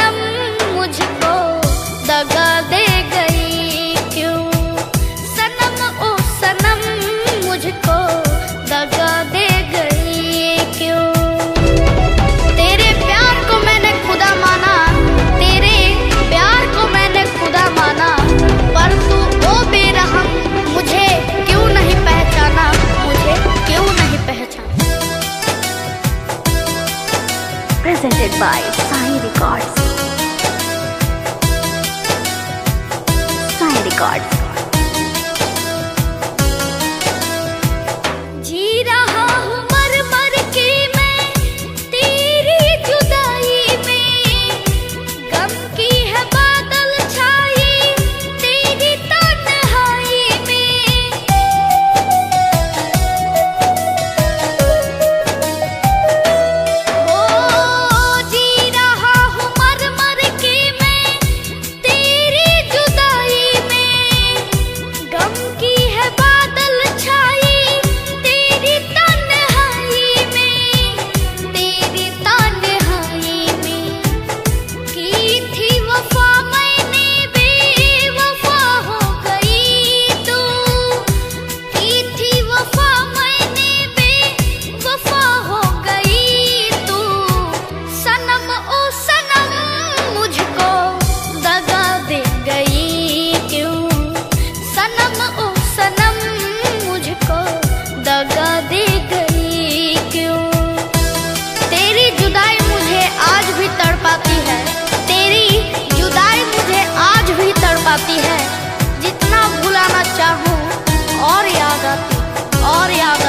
सनम मुझको दगा दे गई क्यों? सनम ओ सनम मुझको दगा दे गई क्यों? तेरे प्यार को मैंने खुदा माना, तेरे प्यार को मैंने खुदा माना, पर तू ओ बेरहम मुझे क्यों नहीं पहचाना, मुझे क्यों नहीं पहचाना। Presented by Sai Records. Sai Records. जी रहा हूँ मर मर के मैं तेरी जुदाई में, गम की है बादल छाई तेरी तन्हाई में। ओ जी रहा हूँ मर मर के मैं तेरी जुदाई में, गम की है बादल छाई तेरी तन्हाई में, तेरी तन्हाई में। की थी वफा मैंने बेवफा हो गई तू, की थी वफा मैंने बेवफा हो गई तू। सनम ओ सनम मुझको दगा दे गई क्यों? सनम ओ सनम मुझको दगा दे गई क्यों? तेरी जुदाई मुझे आज भी तड़पाती है, तेरी जुदाई मुझे आज भी तड़पाती है। जितना भुलाना चाहूँ और याद आती, और याद